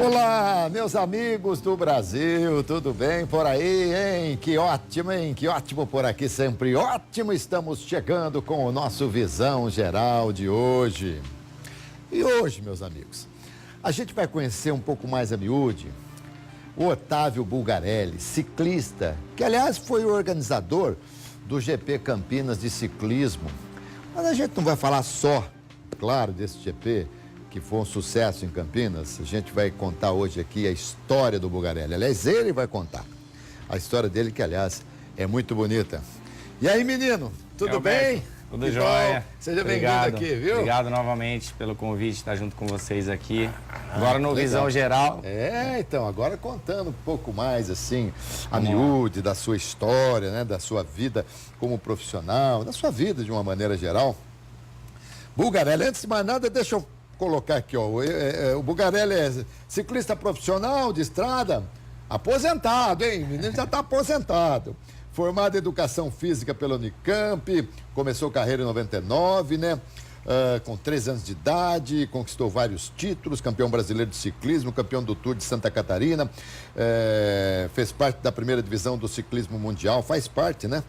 Olá, meus amigos do Brasil, tudo bem por aí, hein? Que ótimo, hein? Que ótimo por aqui, sempre ótimo. Estamos chegando com o nosso Visão Geral de hoje. E hoje, meus amigos, a gente vai conhecer um pouco mais a miúde o Otávio Bulgarelli, ciclista, que aliás foi o organizador do GP Campinas de ciclismo. Mas a gente não vai falar só, claro, desse GP, que foi um sucesso em Campinas. A gente vai contar hoje aqui a história do Bulgarelli. Aliás, ele vai contar a história dele, que, aliás, é muito bonita. E aí, menino, tudo bem? Tudo jóia. Seja bem-vindo aqui, viu? Obrigado novamente pelo convite, estar junto com vocês aqui. Agora no Visão Geral. Então, agora contando um pouco mais, assim, a miúde da sua história, né? Da sua vida como profissional, da sua vida de uma maneira geral. Bulgarelli, antes de mais nada, deixa eu colocar aqui, ó, o Bulgarelli é ciclista profissional de estrada, aposentado, hein? O menino já está aposentado. Formado em Educação Física pela Unicamp, começou carreira em 99, né? Com 13 anos de idade, conquistou vários títulos, campeão brasileiro de ciclismo, campeão do Tour de Santa Catarina, fez parte da primeira divisão do ciclismo mundial, faz parte, né?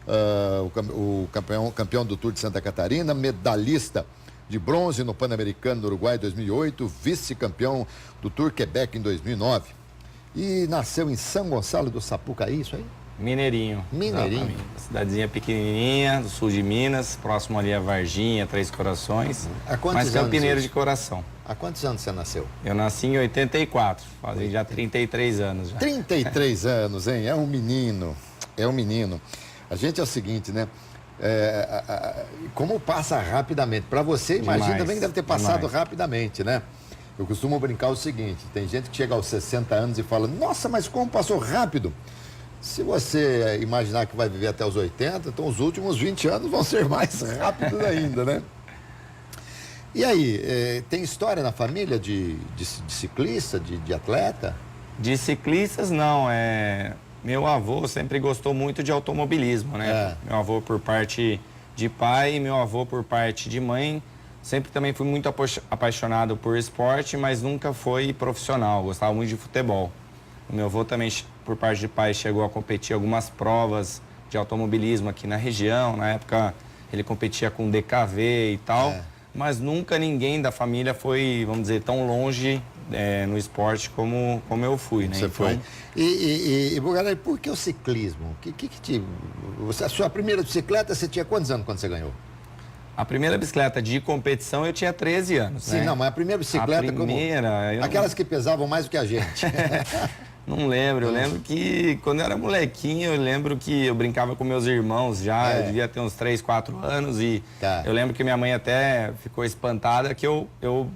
O campeão do Tour de Santa Catarina, medalhista de bronze no Pan-Americano do Uruguai em 2008, vice-campeão do Tour Quebec em 2009. E nasceu em São Gonçalo do Sapucaí, isso aí? Mineirinho. Mineirinho. Cidadezinha pequenininha, do sul de Minas, próximo ali a Varginha, Três Corações. Mas campineiro de coração. Há quantos anos você nasceu? Eu nasci em 84, fazem já 33 anos já. 33 anos, hein? É um menino, é um menino. A gente é o seguinte, né? Como passa rapidamente. Para você, imagina também que deve ter passado rapidamente, né? Eu costumo brincar o seguinte, tem gente que chega aos 60 anos e fala, nossa, mas como passou rápido? Se você imaginar que vai viver até os 80, então os últimos 20 anos vão ser mais rápidos ainda, né? E aí, tem história na família de ciclista, de atleta? De ciclistas, não. Meu avô sempre gostou muito de automobilismo, né? Meu avô por parte de pai e meu avô por parte de mãe. Sempre também fui muito apaixonado por esporte, mas nunca foi profissional. Gostava muito de futebol. O meu avô também, por parte de pai, chegou a competir algumas provas de automobilismo aqui na região. Na época, ele competia com DKV e tal. Mas nunca ninguém da família foi, vamos dizer, tão longe no esporte como eu fui, né? Você foi. E Bulgarelli, por que o ciclismo? A sua primeira bicicleta, você tinha quantos anos quando você ganhou? A primeira bicicleta de competição eu tinha 13 anos. Sim, né? Não, mas a primeira bicicleta aquelas que pesavam mais do que a gente. Não lembro, eu lembro que quando eu era molequinho, eu lembro que eu brincava com meus irmãos já, eu devia ter uns 3, 4 anos e eu lembro que minha mãe até ficou espantada que eu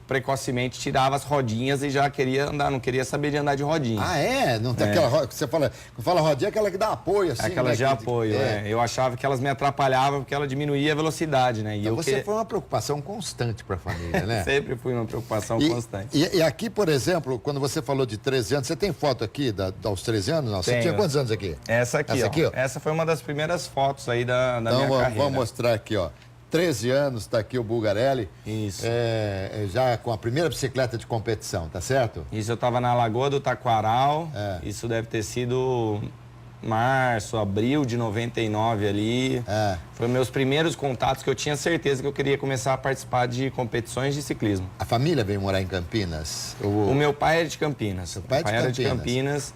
precocemente tirava as rodinhas e já queria andar, não queria saber de andar de rodinha. Ah, é? Não tem aquela, você fala rodinha, aquela que dá apoio, assim. Aquela de apoio, Eu achava que elas me atrapalhavam porque ela diminuía a velocidade, né? Então você foi uma preocupação constante para a família, né? Sempre fui uma preocupação constante. E aqui, por exemplo, quando você falou de 13 anos, você tem foto aqui aos 13 anos? Não, você tinha quantos anos aqui? Essa aqui, ó. Essa foi uma das primeiras fotos aí da minha carreira. Então, vamos mostrar aqui, ó. 13 anos, está aqui o Bulgarelli. Isso. Já com a primeira bicicleta de competição, tá certo? Isso, eu estava na Lagoa do Taquaral. Isso deve ter sido março, abril de 99 ali. Foi meus primeiros contatos que eu tinha certeza que eu queria começar a participar de competições de ciclismo. A família veio morar em Campinas? O meu pai é de Campinas. Meu pai era de Campinas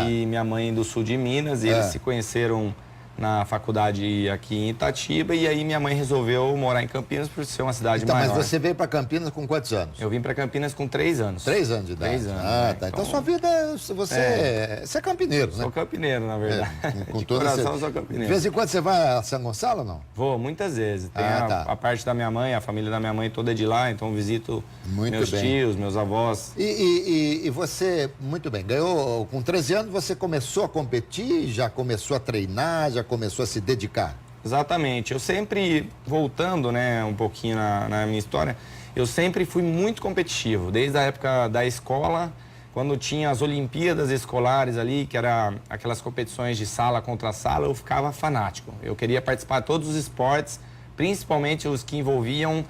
e minha mãe do sul de Minas. E eles se conheceram na faculdade aqui em Itatiba e aí minha mãe resolveu morar em Campinas por ser uma cidade maior. Mas você veio para Campinas com quantos anos? Eu vim para Campinas com 3 anos. 3 anos de idade? 3 anos. Tá. Então sua vida, você é campineiro, né? Sou campineiro, na verdade. Com de toda coração, sou campineiro. De vez em quando você vai a São Gonçalo ou não? Vou, muitas vezes. Tem a parte da minha mãe, a família da minha mãe toda é de lá, então visito meus tios, meus avós. E você, muito bem, ganhou com 13 anos, você começou a competir, já começou a treinar, já começou a se dedicar? Exatamente. Eu sempre, voltando, né, um pouquinho na minha história, eu sempre fui muito competitivo, desde a época da escola, quando tinha as Olimpíadas escolares ali, que era aquelas competições de sala contra sala, eu ficava fanático. Eu queria participar de todos os esportes, principalmente os que envolviam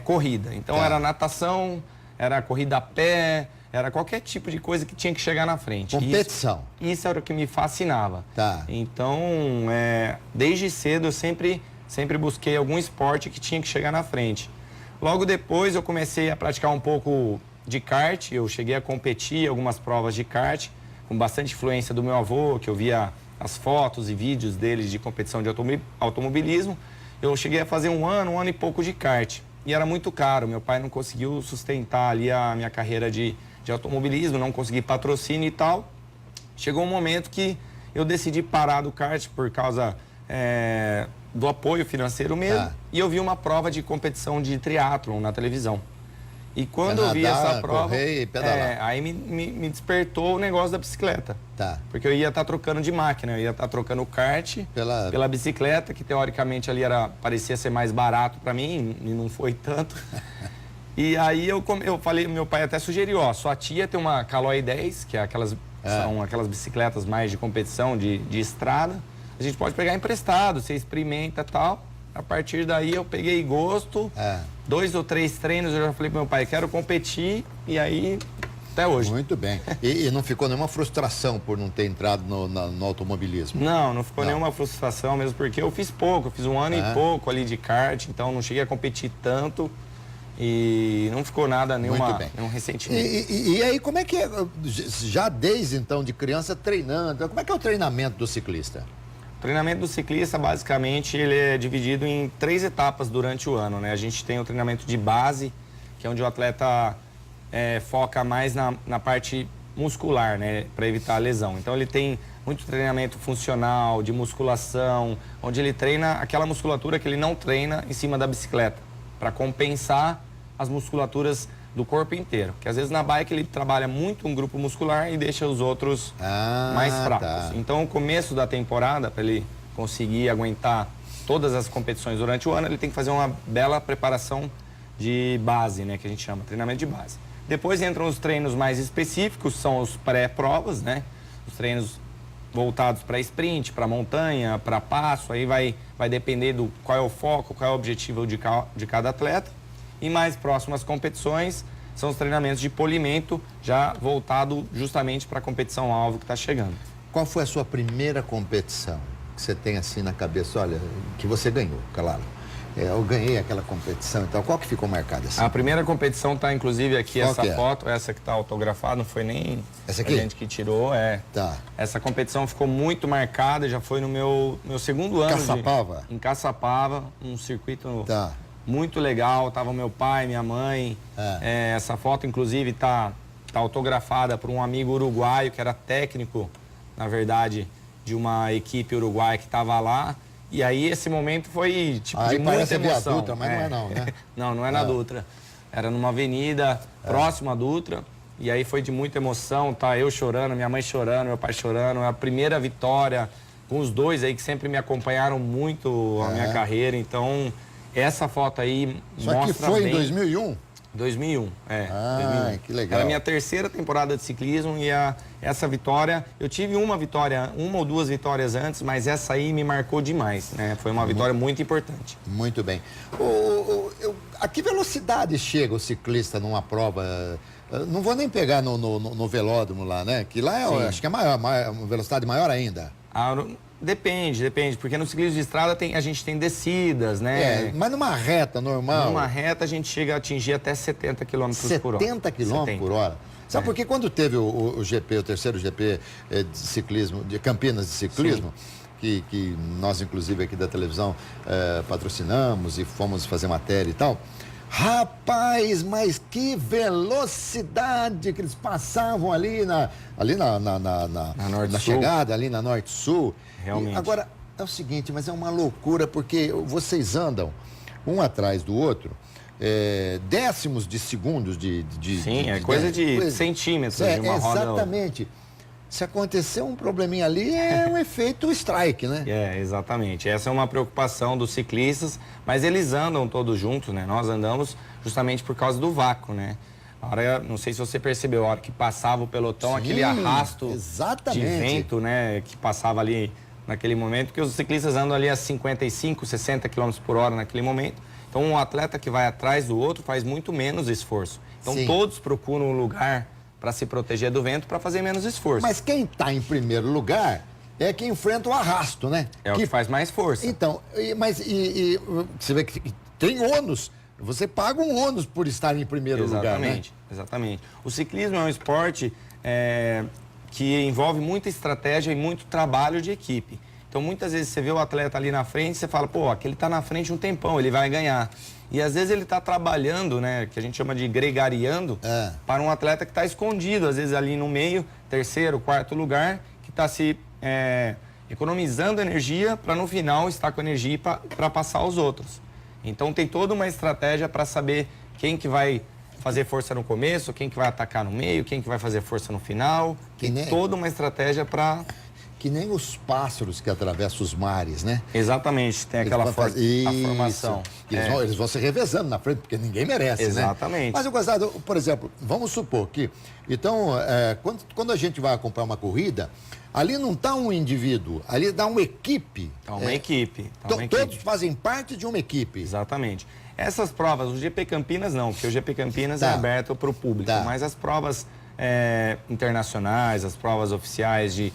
corrida. Então era natação, era corrida a pé, era qualquer tipo de coisa que tinha que chegar na frente. Competição. Isso era o que me fascinava. Tá. Então, desde cedo eu sempre busquei algum esporte que tinha que chegar na frente. Logo depois eu comecei a praticar um pouco de kart, eu cheguei a competir em algumas provas de kart, com bastante influência do meu avô, que eu via as fotos e vídeos deles de competição de automobilismo. Eu cheguei a fazer um ano e pouco de kart. E era muito caro, meu pai não conseguiu sustentar ali a minha carreira de automobilismo, não consegui patrocínio e tal. Chegou um momento que eu decidi parar do kart por causa do apoio financeiro mesmo. E eu vi uma prova de competição de triatlon na televisão. E quando eu vi essa prova, correr e pedalar. aí me despertou o negócio da bicicleta. Tá. Porque eu ia estar trocando de máquina, eu ia estar trocando o kart pela bicicleta, que teoricamente ali parecia ser mais barato para mim, e não foi tanto. E aí eu falei, meu pai até sugeriu, sua tia tem uma Caloi 10, que são aquelas bicicletas mais de competição, de estrada. A gente pode pegar emprestado, você experimenta e tal. A partir daí eu peguei gosto, 2 ou 3 treinos, eu já falei pro meu pai, quero competir, e aí até hoje. Muito bem. E não ficou nenhuma frustração por não ter entrado no automobilismo? Não ficou nenhuma frustração, mesmo porque eu fiz pouco, eu fiz um ano e pouco ali de kart, então não cheguei a competir tanto e não ficou nada, nenhum ressentimento. E aí, como é que é, já desde então de criança treinando, como é que é o treinamento do ciclista? O treinamento do ciclista, basicamente, ele é dividido em 3 etapas durante o ano, né? A gente tem o treinamento de base, que é onde o atleta foca mais na parte muscular, né? Para evitar a lesão. Então, ele tem muito treinamento funcional, de musculação, onde ele treina aquela musculatura que ele não treina em cima da bicicleta, para compensar as musculaturas do corpo inteiro. Porque às vezes na bike ele trabalha muito um grupo muscular e deixa os outros mais fracos. Tá. Então, o começo da temporada, para ele conseguir aguentar todas as competições durante o ano, ele tem que fazer uma bela preparação de base, né, que a gente chama, treinamento de base. Depois entram os treinos mais específicos, são os pré-provas, né? Os treinos voltados para sprint, para montanha, para passo, aí vai depender do qual é o foco, qual é o objetivo de cada atleta. E mais próximas competições são os treinamentos de polimento, já voltado justamente para a competição-alvo que está chegando. Qual foi a sua primeira competição que você tem assim na cabeça? Olha, que você ganhou, claro. Eu ganhei aquela competição e tal. Qual que ficou marcada assim? A primeira competição está inclusive aqui, Qual essa que é? foto, essa que está autografada, não foi nem Essa aqui? a gente que tirou. Tá. Essa competição ficou muito marcada, já foi no meu segundo ano. Caçapava? Em Caçapava, um circuito... Tá. Muito legal, tava meu pai, minha mãe. Essa foto, inclusive, tá autografada por um amigo uruguaio, que era técnico, na verdade, de uma equipe uruguaia que estava lá. E aí, esse momento foi, tipo, de muita emoção. Dutra, mas não é não, né? Não é na Dutra. Era numa avenida próxima à Dutra. E aí foi de muita emoção, tá? Eu chorando, minha mãe chorando, meu pai chorando. É a primeira vitória com os dois aí que sempre me acompanharam muito a minha carreira. Então... Essa foto aí Só mostra que foi bem... em 2001? 2001, 2001. Que legal. Era a minha terceira temporada de ciclismo e essa vitória... Eu tive uma ou 2 vitórias antes, mas essa aí me marcou demais, né? Foi uma vitória muito importante. Muito bem. A que velocidade chega o ciclista numa prova? Não vou nem pegar no velódromo lá, né? Que lá acho que é uma velocidade maior ainda. Depende, porque no ciclismo de estrada a gente tem descidas, né? Mas numa reta normal... Numa reta a gente chega a atingir até 70 km por hora. 70 km por hora? Sabe por que quando teve o GP, o terceiro GP de ciclismo, de Campinas de ciclismo, que nós inclusive aqui da televisão patrocinamos e fomos fazer matéria e tal... Rapaz, mas que velocidade que eles passavam ali na chegada, ali na Norte-Sul. Realmente. Agora, é o seguinte, mas é uma loucura, porque vocês andam um atrás do outro, décimos de segundos de Sim, é coisa de centímetros de uma roda. Exatamente. Se acontecer um probleminha ali, é um efeito strike, né? Exatamente. Essa é uma preocupação dos ciclistas, mas eles andam todos juntos, né? Nós andamos justamente por causa do vácuo, né? A hora, não sei se você percebeu, a hora que passava o pelotão, aquele arrasto de vento, né? Que passava ali naquele momento, porque os ciclistas andam ali a 55, 60 km por hora naquele momento. Então, um atleta que vai atrás do outro faz muito menos esforço. Então, Sim. todos procuram um lugar para se proteger do vento para fazer menos esforço. Mas quem está em primeiro lugar é que enfrenta o arrasto, né? É o que faz mais força. Então, você vê que tem ônus. Você paga um ônus por estar em primeiro lugar, né? Exatamente. O ciclismo é um esporte que envolve muita estratégia e muito trabalho de equipe. Então, muitas vezes você vê o atleta ali na frente e você fala, pô, aquele está na frente um tempão, ele vai ganhar. E às vezes ele está trabalhando, né, que a gente chama de gregariando, para um atleta que está escondido, às vezes ali no meio, terceiro, quarto lugar, que está se economizando energia para no final estar com energia para passar aos outros. Então tem toda uma estratégia para saber quem que vai fazer força no começo, quem que vai atacar no meio, quem que vai fazer força no final. Tem toda uma estratégia para... Que nem os pássaros que atravessam os mares, né? Exatamente, tem aquela a formação. Eles vão se revezando na frente, porque ninguém merece, Exatamente. Né? Mas, eu gostava, por exemplo, vamos supor que... Então, quando a gente vai acompanhar uma corrida, ali não está um indivíduo, ali dá uma equipe. Está uma equipe. Todos fazem parte de uma equipe. Exatamente. Essas provas, o GP Campinas não, porque o GP Campinas é aberto para o público. Mas as provas internacionais, as provas oficiais de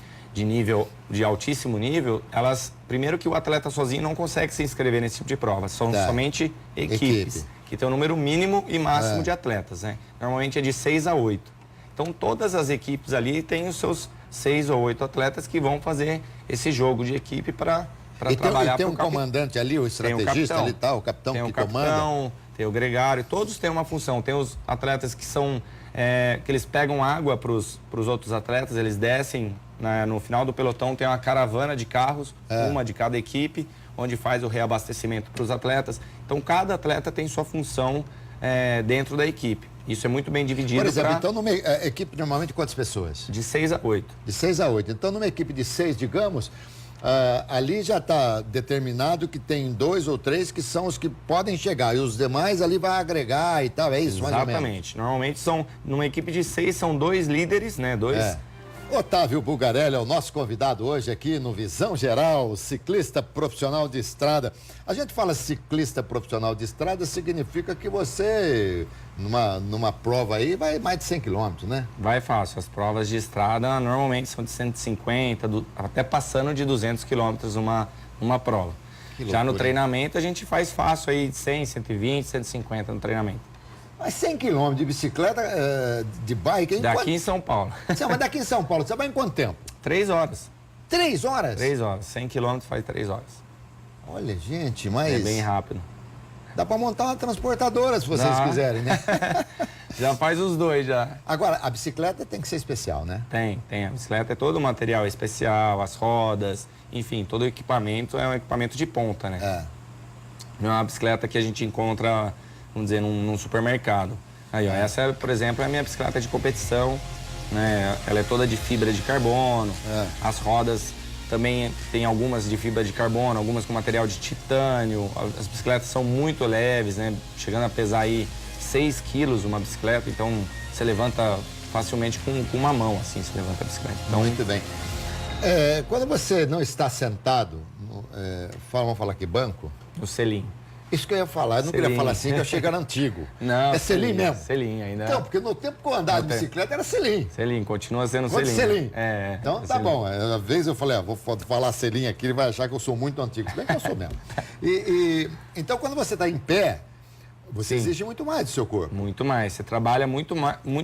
altíssimo nível, elas, primeiro que o atleta sozinho não consegue se inscrever nesse tipo de prova, são somente equipes, que tem um número mínimo e máximo de atletas, né? Normalmente é de 6 a 8. Então, todas as equipes ali têm os seus 6 ou 8 atletas que vão fazer esse jogo de equipe para trabalhar. E tem um comandante ali, o estrategista ali, o capitão que comanda. Tem o gregário, todos têm uma função. Tem os atletas que são, que eles pegam água para os outros atletas, eles descem, no final do pelotão tem uma caravana de carros, uma de cada equipe, onde faz o reabastecimento para os atletas. Então, cada atleta tem sua função dentro da equipe. Isso é muito bem dividido. Por exemplo, então, numa equipe normalmente quantas pessoas? De 6 a 8. De 6 a 8. Então, numa equipe de 6, digamos, ali já está determinado que tem 2 ou 3 que são os que podem chegar. E os demais ali vai agregar e tal, é isso? Exatamente. Normalmente numa equipe de 6 são 2 líderes, né? Otávio Bulgarelli é o nosso convidado hoje aqui no Visão Geral, ciclista profissional de estrada. A gente fala ciclista profissional de estrada, significa que você, numa prova aí, vai mais de 100 quilômetros, né? Vai fácil. As provas de estrada normalmente são de 150, até passando de 200 quilômetros uma prova. Já no treinamento a gente faz fácil aí de 100, 120, 150 no treinamento. Mas 100 quilômetros de bicicleta, de bike... Daqui em São Paulo. Mas daqui em São Paulo, você vai em quanto tempo? 3 horas. 3 horas? 3 horas. 100 quilômetros faz 3 horas. Olha, gente, mas... É bem rápido. Dá para montar uma transportadora, se vocês quiserem, né? Já faz os dois, já. Agora, a bicicleta tem que ser especial, né? Tem. A bicicleta é todo o material especial, as rodas, enfim, todo o equipamento é um equipamento de ponta, né? Não é uma bicicleta que a gente encontra... vamos dizer, num supermercado. Aí, ó, essa, por exemplo, é a minha bicicleta de competição, né? Ela é toda de fibra de carbono. As rodas também tem algumas de fibra de carbono, algumas com material de titânio. As bicicletas são muito leves, né? Chegando a pesar aí 6 quilos uma bicicleta, então você levanta facilmente com uma mão, assim, você levanta a bicicleta. Então, muito bem. Quando você não está sentado, vamos falar aqui, banco? O selim. Isso que eu ia falar, eu não queria falar assim, que eu achei que era antigo. Não, é selim mesmo? Selim ainda. Então, porque no tempo que eu andava de bicicleta era selim. Selim, continua sendo selim. Selim? Então tá bom. Às vezes eu falei, vou falar selim aqui, ele vai achar que eu sou muito antigo. Bem que eu sou mesmo. Então, quando você está em pé, você exige muito mais do seu corpo. Muito mais. Você trabalha muito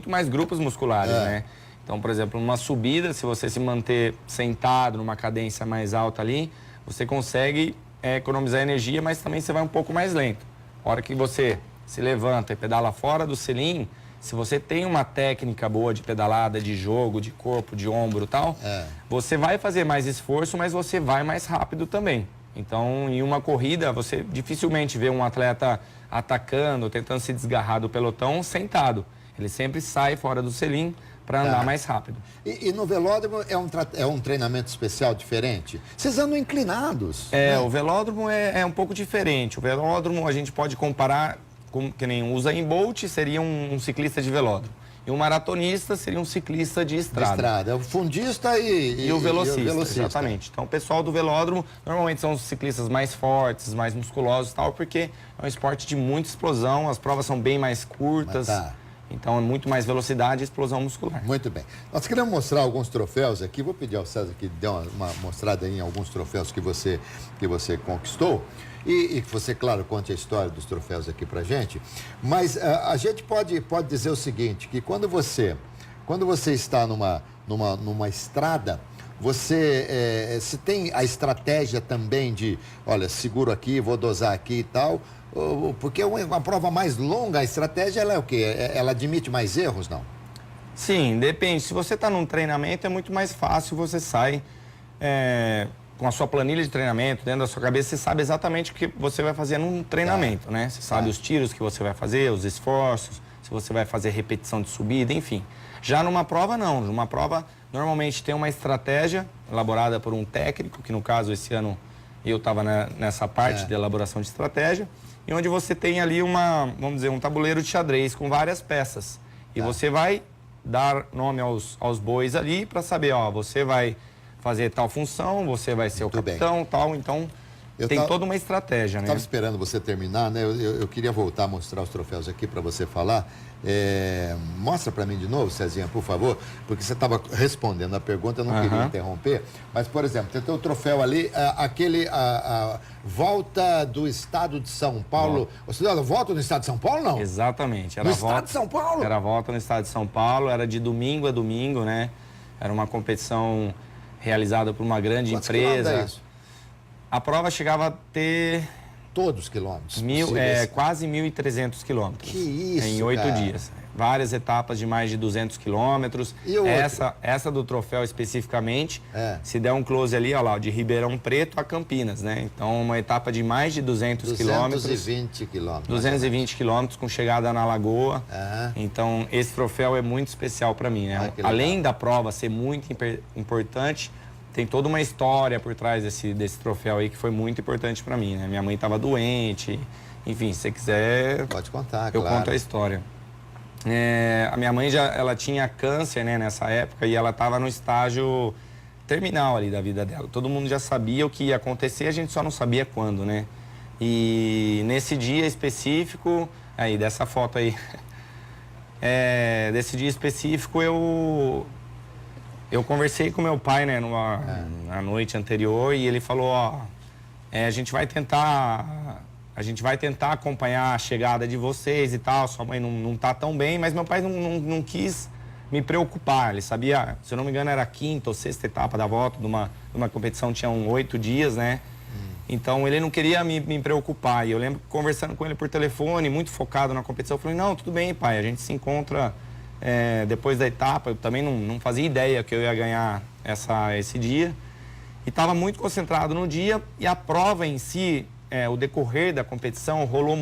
mais grupos musculares, né? Então, por exemplo, numa subida, se você se manter sentado numa cadência mais alta ali, você consegue... economizar energia, mas também você vai um pouco mais lento. A hora que você se levanta e pedala fora do selim, se você tem uma técnica boa de pedalada, de jogo, de corpo, de ombro e tal, você vai fazer mais esforço, mas você vai mais rápido também. Então, em uma corrida, você dificilmente vê um atleta atacando, tentando se desgarrar do pelotão sentado. Ele sempre sai fora do selim para andar mais rápido. E no velódromo é um treinamento especial diferente? Vocês andam inclinados. Né? O velódromo é um pouco diferente. O velódromo a gente pode comparar com que nem o Usain Bolt seria um ciclista de velódromo. E o maratonista seria um ciclista de estrada. De estrada, o fundista e o velocista, exatamente. Então, o pessoal do velódromo normalmente são os ciclistas mais fortes, mais musculosos e tal, porque é um esporte de muita explosão, as provas são bem mais curtas. Então, é muito mais velocidade e explosão muscular. Muito bem. Nós queremos mostrar alguns troféus aqui. Vou pedir ao César que dê uma mostrada aí em alguns troféus que você conquistou. E que você, claro, conte a história dos troféus aqui pra gente. Mas a gente pode dizer o seguinte, que quando você está numa estrada, você se tem a estratégia também de, olha, seguro aqui, vou dosar aqui e tal, porque uma prova mais longa, a estratégia ela é o quê? Ela admite mais erros, não? Sim, depende. Se você está num treinamento, é muito mais fácil, você sai com a sua planilha de treinamento, dentro da sua cabeça, você sabe exatamente o que você vai fazer num treinamento, né? Você sabe os tiros que você vai fazer, os esforços, se você vai fazer repetição de subida, enfim. Já numa prova, não. Numa prova, normalmente tem uma estratégia elaborada por um técnico, que no caso, esse ano, eu estava nessa parte de elaboração de estratégia, e onde você tem ali vamos dizer, um tabuleiro de xadrez com várias peças. E você vai dar nome aos bois ali para saber, ó, você vai fazer tal função, você vai ser o capitão, tal, então tem toda uma estratégia, né? Eu estava esperando você terminar, né? Eu queria voltar a mostrar os troféus aqui para você falar. Mostra para mim de novo, Cezinha, por favor, porque você estava respondendo a pergunta, eu não queria interromper. Mas, por exemplo, tem o troféu ali, a volta do estado de São Paulo. Você deu a volta no estado de São Paulo, não? Exatamente. No estado de São Paulo? Era a volta no estado de São Paulo, era de domingo a domingo, né? Era uma competição realizada por uma grande empresa. É isso? A prova chegava a ter... Todos os quilômetros? Quase 1.300 quilômetros. Que isso, em 8 dias. Várias etapas de mais de 200 quilômetros. E essa do troféu especificamente, se der um close ali, olha lá, de Ribeirão Preto a Campinas, né? Então, uma etapa de mais de 200 quilômetros. 220 quilômetros. 220 quilômetros com chegada na Lagoa. Então, esse troféu é muito especial para mim, né? Além da prova ser muito importante, tem toda uma história por trás desse troféu aí que foi muito importante para mim, né? Minha mãe estava doente, enfim, se você quiser... Pode contar, eu conto a história. A minha mãe ela tinha câncer, né, nessa época, e ela estava no estágio terminal ali da vida dela. Todo mundo já sabia o que ia acontecer, a gente só não sabia quando, né? E nesse dia específico, aí dessa foto aí, desse dia específico eu conversei com meu pai, né, na noite anterior, e ele falou, ó, a gente vai tentar acompanhar a chegada de vocês e tal, sua mãe não tá tão bem, mas meu pai não quis me preocupar, ele sabia, se eu não me engano era a 5ª ou 6ª etapa da volta, de uma competição, tinham 8 dias, né, então ele não queria me preocupar, e eu lembro conversando com ele por telefone, muito focado na competição, eu falei, não, tudo bem, pai, a gente se encontra... depois da etapa, eu também não fazia ideia que eu ia ganhar esse dia. E estava muito concentrado no dia, e a prova em si, o decorrer da competição, rolou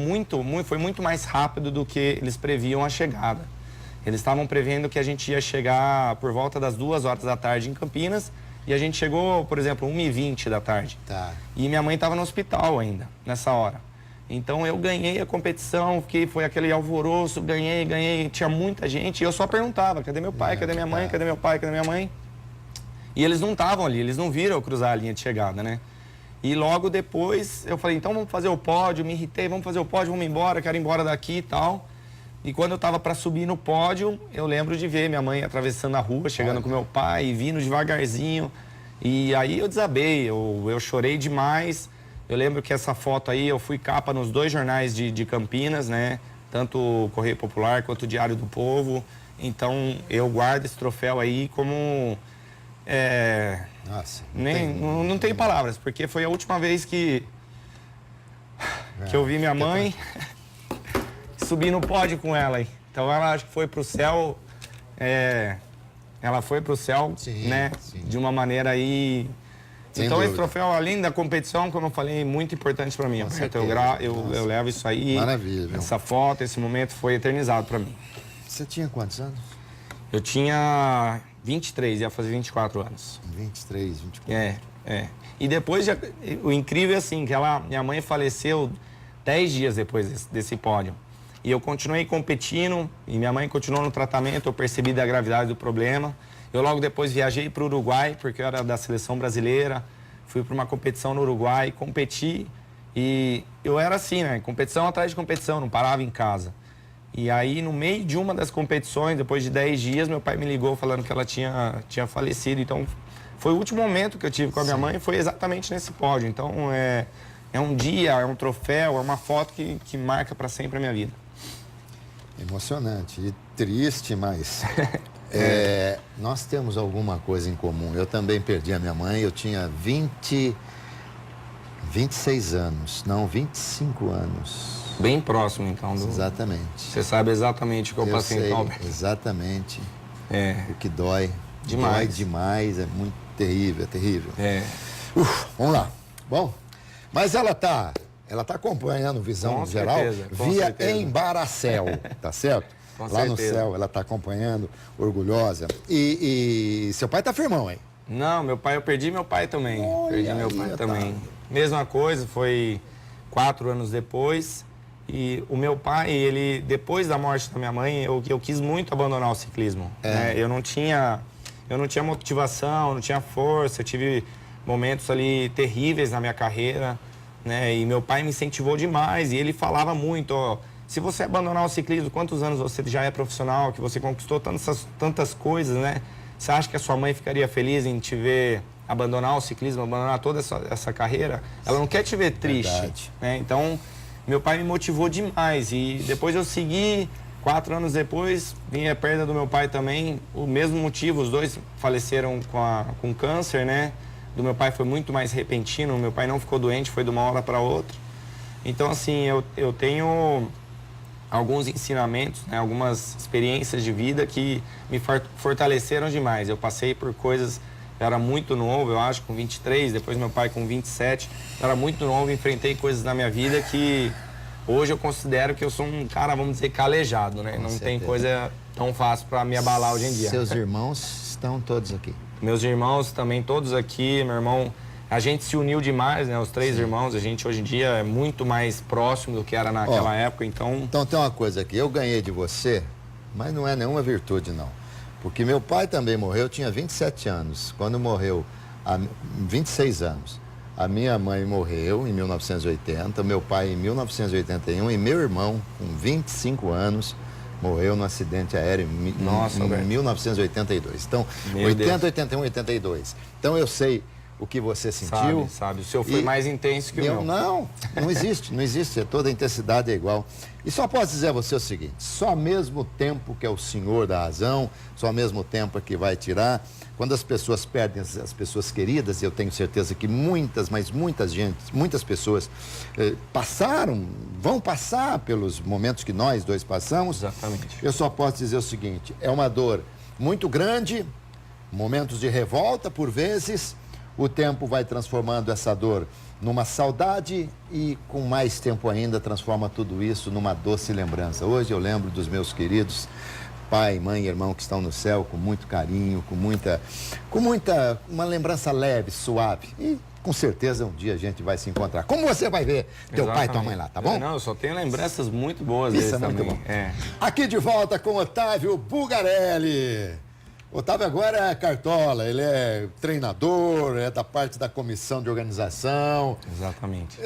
foi muito mais rápido do que eles previam a chegada. Eles estavam prevendo que a gente ia chegar por volta das 2 horas da tarde em Campinas, e a gente chegou, por exemplo, 1h20 da tarde. E minha mãe estava no hospital ainda, nessa hora. Então eu ganhei a competição, que foi aquele alvoroço, ganhei, tinha muita gente, e eu só perguntava, cadê meu pai, cadê minha mãe, cadê meu pai, cadê minha mãe? E eles não estavam ali, eles não viram eu cruzar a linha de chegada, né? E logo depois eu falei, então vamos fazer o pódio, me irritei, vamos fazer o pódio, vamos embora, quero ir embora daqui e tal. E quando eu estava para subir no pódio, eu lembro de ver minha mãe atravessando a rua, chegando com meu pai, vindo devagarzinho. E aí eu desabei, eu chorei demais. Eu lembro que essa foto aí, eu fui capa nos 2 jornais de Campinas, né? Tanto o Correio Popular quanto o Diário do Povo. Então, eu guardo esse troféu aí como... Nossa, não tem palavras, porque foi a última vez que eu vi minha mãe subir no pódio com ela aí. Então, ela acho que foi pro céu... ela foi pro céu, né? De uma maneira aí... Então, esse troféu, além da competição, como eu falei, é muito importante para mim. Eu levo isso aí. Maravilha. Essa foto, esse momento foi eternizado para mim. Você tinha quantos anos? Eu tinha 23, ia fazer 24 anos. 23, 24. E depois, o incrível é assim, que minha mãe faleceu 10 dias depois desse pódio. E eu continuei competindo e minha mãe continuou no tratamento, eu percebi da gravidade do problema. Eu logo depois viajei para o Uruguai, porque eu era da seleção brasileira. Fui para uma competição no Uruguai, competi e eu era assim, né? Competição atrás de competição, não parava em casa. E aí, no meio de uma das competições, depois de 10 dias, meu pai me ligou falando que ela tinha falecido. Então, foi o último momento que eu tive com a minha mãe, foi exatamente nesse pódio. Então, é um dia, é um troféu, é uma foto que marca para sempre a minha vida. Emocionante e triste, mas nós temos alguma coisa em comum. Eu também perdi a minha mãe, eu tinha 26 anos, não, 25 anos. Bem próximo, então. Exatamente. Você sabe exatamente o que eu passei, sei, então, Alberto. Exatamente. O que dói. Demais. Dói demais, é muito terrível, é terrível. Vamos lá. Bom, mas ela tá acompanhando Visão Com Geral certeza, com via certeza. Embaracel, tá certo? Com Lá no certeza. céu, ela tá acompanhando, orgulhosa. E seu pai tá firmão, hein? Não, eu perdi meu pai também. Olha Perdi meu aí, pai Otávio. também. Mesma coisa, foi 4 anos depois. E o meu pai, ele, depois da morte da minha mãe, eu quis muito abandonar o ciclismo. Né? Eu não tinha motivação, não tinha força, eu tive momentos ali terríveis na minha carreira, né? E meu pai me incentivou demais e ele falava muito, ó, se você abandonar o ciclismo, quantos anos você já é profissional, que você conquistou tantas coisas, né? Você acha que a sua mãe ficaria feliz em te ver abandonar o ciclismo, abandonar toda essa carreira? Ela não quer te ver triste, Verdade. né? Então, meu pai me motivou demais e depois eu segui. 4 anos depois, vinha a perda do meu pai também, o mesmo motivo, os dois faleceram com câncer, né? Do meu pai foi muito mais repentino, meu pai não ficou doente, foi de uma hora para outra. Então, assim, eu tenho alguns ensinamentos, né? Algumas experiências de vida que me fortaleceram demais. Eu passei por coisas, eu era muito novo, eu acho, com 23, depois meu pai com 27, eu era muito novo, enfrentei coisas na minha vida que... Hoje eu considero que eu sou um cara, vamos dizer, calejado, né? Com não certeza. tem coisa tão fácil para me abalar hoje em dia. Seus irmãos estão todos aqui. Meus irmãos também todos aqui, meu irmão, a gente se uniu demais, né? Os 3 irmãos, a gente hoje em dia é muito mais próximo do que era naquela época, então... Então tem uma coisa aqui, eu ganhei de você, mas não é nenhuma virtude, não. Porque meu pai também morreu, eu tinha 27 anos. Quando morreu, 26 anos. A minha mãe morreu em 1980, meu pai em 1981 e meu irmão, com 25 anos, morreu num acidente aéreo em 1982. Então, Meu 80, Deus. 81, 82. Então eu sei o que você sentiu. Sabe. O seu foi mais intenso que o meu. Não existe. Toda a intensidade é igual. E só posso dizer a você o seguinte, só mesmo tempo que é o senhor da razão, só mesmo tempo é que vai tirar. Quando as pessoas perdem as pessoas queridas, eu tenho certeza que muitas pessoas vão passar pelos momentos que nós dois passamos. Exatamente. Eu só posso dizer o seguinte, é uma dor muito grande, momentos de revolta por vezes, o tempo vai transformando essa dor numa saudade e com mais tempo ainda transforma tudo isso numa doce lembrança. Hoje eu lembro dos meus queridos pai, mãe, irmão que estão no céu com muito carinho, uma lembrança leve, suave. E com certeza um dia a gente vai se encontrar. Como você vai ver teu pai e tua mãe lá, tá bom? Não, eu só tenho lembranças muito boas Isso deles é muito também. bom. Aqui de volta com Otávio Bugarelli. Otávio agora é cartola, ele é treinador, é da parte da comissão de organização. Exatamente.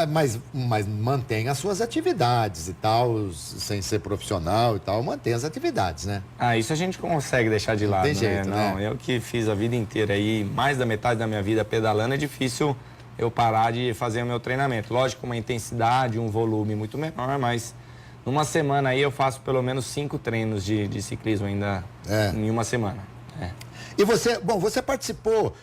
Mas mantém as suas atividades e tal, sem ser profissional e tal, mantém as atividades, né? Isso a gente consegue deixar de lado, tem jeito, né? né? Eu que fiz a vida inteira aí, mais da metade da minha vida pedalando, é difícil eu parar de fazer o meu treinamento. Lógico, com uma intensidade, um volume muito menor, mas numa semana aí eu faço pelo menos 5 treinos de ciclismo ainda em uma semana. E você participou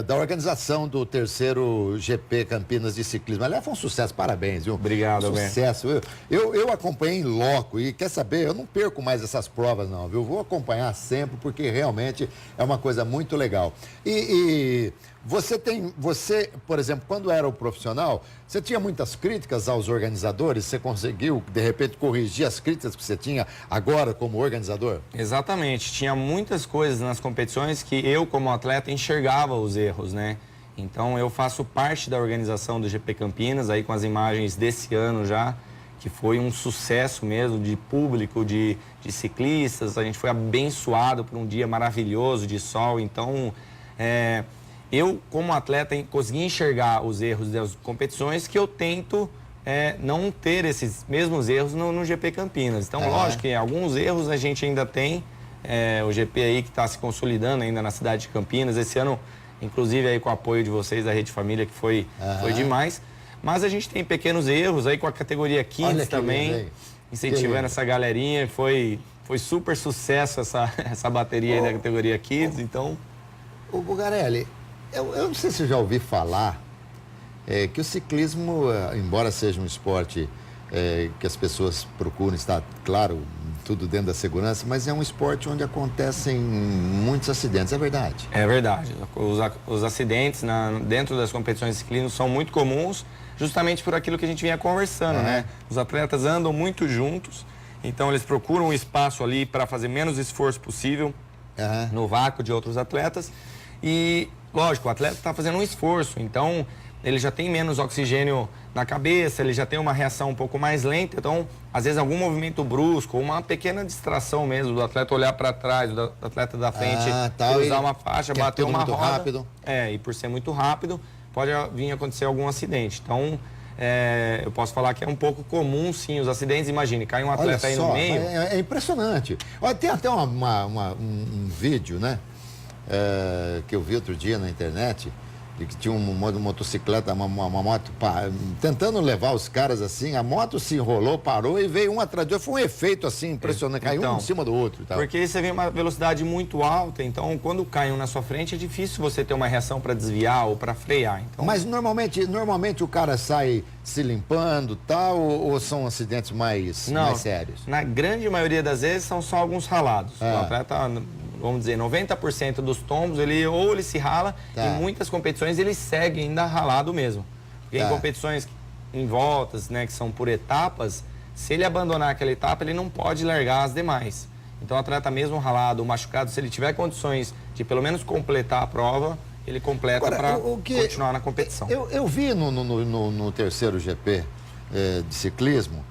da organização do 3º GP Campinas de Ciclismo. Aliás, foi um sucesso, parabéns, viu? Obrigado, Alberto. Sucesso. Eu acompanhei em loco e quer saber, eu não perco mais essas provas não, viu? Vou acompanhar sempre porque realmente é uma coisa muito legal. E você, por exemplo, quando era o profissional, você tinha muitas críticas aos organizadores? Você conseguiu, de repente, corrigir as críticas que você tinha agora como organizador? Exatamente. Tinha muitas coisas nas competições que eu, como atleta, enxergava os erros, né? Então, eu faço parte da organização do GP Campinas, aí com as imagens desse ano já. que foi um sucesso mesmo de público, de ciclistas. A gente foi abençoado por um dia maravilhoso de sol. Então, eu, como atleta, consegui enxergar os erros das competições que eu tento não ter esses mesmos erros no GP Campinas. Então, lógico que alguns erros a gente ainda tem. O GP aí que está se consolidando ainda na cidade de Campinas. Esse ano, inclusive, aí com o apoio de vocês, da Rede Família, que foi demais. Mas a gente tem pequenos erros aí com a categoria Kids também, incentivando essa galerinha. Foi super sucesso essa bateria aí da categoria Kids, então... Ô, Bugarelli, eu não sei se eu já ouvi falar que o ciclismo, embora seja um esporte que as pessoas procuram estar, claro, tudo dentro da segurança, mas é um esporte onde acontecem muitos acidentes, é verdade? É verdade. Os acidentes dentro das competições de ciclismo são muito comuns, justamente por aquilo que a gente vinha conversando, né? Os atletas andam muito juntos, então eles procuram um espaço ali para fazer menos esforço possível no vácuo de outros atletas. E, lógico, o atleta está fazendo um esforço, então ele já tem menos oxigênio na cabeça, ele já tem uma reação um pouco mais lenta, então, às vezes, algum movimento brusco, uma pequena distração mesmo do atleta olhar para trás, do atleta da frente, cruzar uma faixa, bater uma roda. Rápido. E por ser muito rápido, pode vir a acontecer algum acidente. Então, eu posso falar que é um pouco comum, sim, os acidentes. Imagine, cai um atleta aí no meio. É impressionante. Olha, tem até um vídeo, né? Que eu vi outro dia na internet, de que tinha uma motocicleta, uma moto, tentando levar os caras assim, a moto se enrolou, parou e veio um atrás do outro. Foi um efeito assim impressionante, caiu um em cima do outro. Tal. Porque você vem uma velocidade muito alta, então quando cai um na sua frente é difícil você ter uma reação para desviar ou para frear. Então... Mas normalmente o cara sai se limpando, tal, ou são acidentes mais sérios? Na grande maioria das vezes são só alguns ralados. O atleta, vamos dizer, 90% dos tombos, ele se rala, e muitas competições ele segue ainda ralado mesmo. Porque em competições em voltas, né, que são por etapas, se ele abandonar aquela etapa, ele não pode largar as demais. Então, o atleta mesmo ralado, machucado, se ele tiver condições de pelo menos completar a prova, ele completa para continuar na competição. Eu vi no terceiro GP de ciclismo,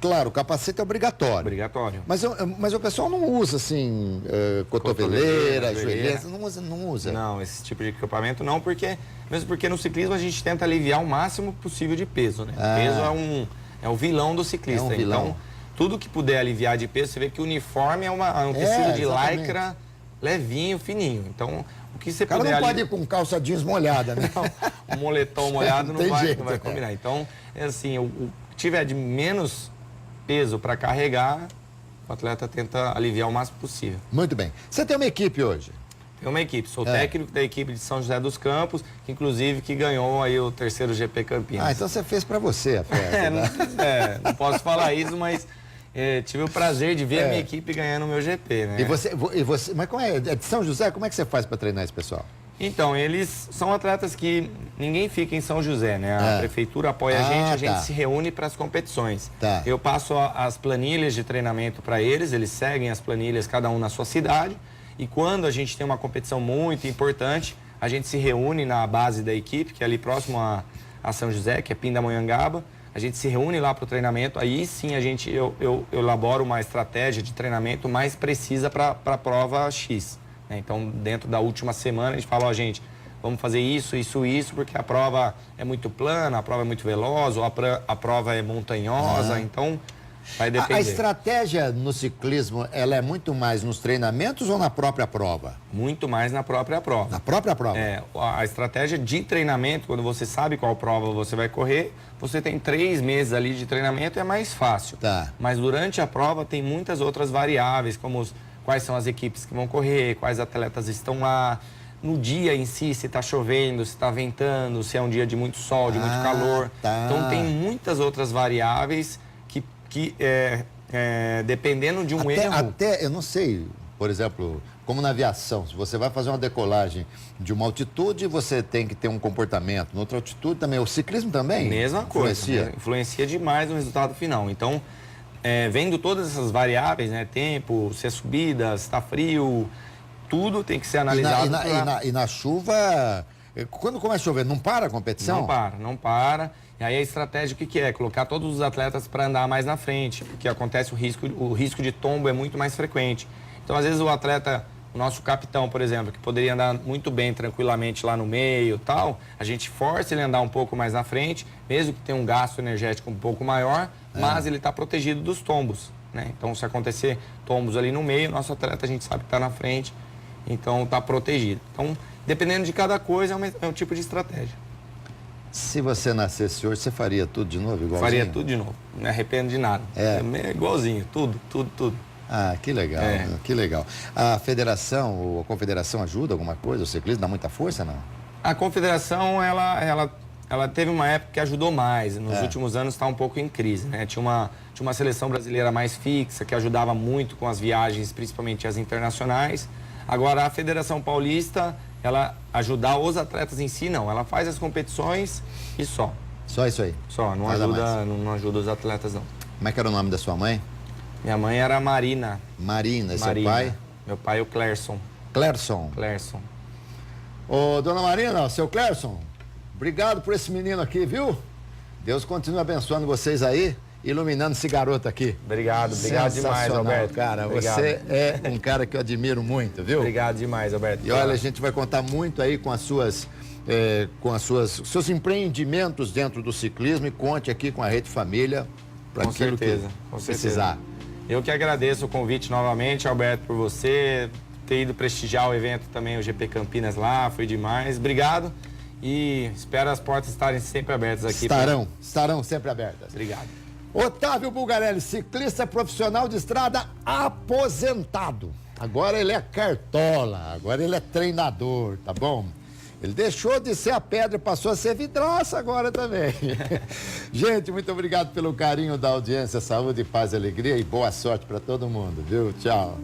claro, o capacete é obrigatório. Obrigatório. Mas o pessoal não usa, assim, cotoveleira, joelheira, não usa. Não, esse tipo de equipamento não, mesmo porque no ciclismo a gente tenta aliviar o máximo possível de peso, né? O peso é o vilão do ciclista. É um vilão. Então, tudo que puder aliviar de peso, você vê que o uniforme é um tecido de lycra levinho, fininho. Então, o que você puder... O cara não pode ir com calça jeans molhada, né? Não, um moletom molhado não vai combinar. Então, assim, o que tiver de menos peso para carregar, o atleta tenta aliviar o máximo possível. Muito bem. Você tem uma equipe hoje? Tem uma equipe. Sou técnico da equipe de São José dos Campos, que inclusive que ganhou aí o terceiro GP Campinas. Então você fez para você a festa, né? Não posso falar isso, mas tive o prazer de ver a minha equipe ganhando o meu GP, né? E você, mas como é de São José, como é que você faz para treinar esse pessoal? Então, eles são atletas que ninguém fica em São José, né? A prefeitura apoia a gente se reúne para as competições. Eu passo as planilhas de treinamento para eles seguem as planilhas, cada um na sua cidade. E quando a gente tem uma competição muito importante, a gente se reúne na base da equipe, que é ali próximo a São José, que é Pindamonhangaba. A gente se reúne lá para o treinamento, aí sim eu elaboro uma estratégia de treinamento mais precisa para a prova X. Então, dentro da última semana, a gente fala, gente, vamos fazer isso, porque a prova é muito plana, a prova é muito veloz, ou a prova é montanhosa, então vai depender. A estratégia no ciclismo, ela é muito mais nos treinamentos ou na própria prova? Muito mais na própria prova. Na própria prova? A estratégia de treinamento, quando você sabe qual prova você vai correr, você tem 3 meses ali de treinamento, é mais fácil. Mas durante a prova tem muitas outras variáveis, como quais são as equipes que vão correr, quais atletas estão lá, no dia em si, se está chovendo, se está ventando, se é um dia de muito sol, de muito calor. Então, tem muitas outras variáveis que dependendo de um erro... Até, eu não sei, por exemplo, como na aviação, se você vai fazer uma decolagem de uma altitude, você tem que ter um comportamento. Na outra altitude também. O ciclismo também? Mesma coisa. Influencia demais no resultado final. Então... vendo todas essas variáveis, né? Tempo, se é subida, se está frio, tudo tem que ser analisado. E na chuva, Quando começa a chover, não para a competição? Não para. E aí a estratégia, o que é? Colocar todos os atletas para andar mais na frente, porque acontece o risco de tombo é muito mais frequente. Então, às vezes, o atleta, o nosso capitão, por exemplo, que poderia andar muito bem, tranquilamente lá no meio e tal, a gente força ele a andar um pouco mais na frente, mesmo que tenha um gasto energético um pouco maior, mas ele está protegido dos tombos, né? Então, se acontecer tombos ali no meio, nosso atleta a gente sabe que está na frente, então está protegido. Então, dependendo de cada coisa, é um tipo de estratégia. Se você nascesse hoje, você faria tudo de novo, igualzinho? Faria tudo de novo, não me arrependo de nada. É igualzinho, tudo. Ah, que legal, que legal. A federação ou a confederação ajuda alguma coisa? O ciclismo dá muita força, não? A confederação, ela teve uma época que ajudou mais. Nos últimos anos está um pouco em crise, né? Tinha uma seleção brasileira mais fixa, que ajudava muito com as viagens, principalmente as internacionais. Agora, a Federação Paulista, ela ajudar os atletas em si, não. Ela faz as competições e só. Só isso aí? Só, não ajuda os atletas, não. Como é que era o nome da sua mãe? Minha mãe era Marina. Marina, seu pai? Meu pai é o Clerson. Clerson? Clerson. Ô, dona Marina, seu Clerson, obrigado por esse menino aqui, viu? Deus continue abençoando vocês aí, iluminando esse garoto aqui. Obrigado demais, Alberto. Cara, obrigado. Você é um cara que eu admiro muito, viu? Obrigado demais, Alberto. E olha, a gente vai contar muito aí com seus empreendimentos dentro do ciclismo, e conte aqui com a Rede Família para aquilo que precisar. Eu que agradeço o convite novamente, Alberto, por você ter ido prestigiar o evento também, o GP Campinas lá, foi demais. Obrigado e espero as portas estarem sempre abertas aqui. Estarão sempre abertas. Obrigado. Otávio Bulgarelli, ciclista profissional de estrada aposentado. Agora ele é cartola, agora ele é treinador, tá bom? Ele deixou de ser a pedra e passou a ser vidraça agora também. Gente, muito obrigado pelo carinho da audiência. Saúde, paz, alegria e boa sorte para todo mundo, viu? Tchau.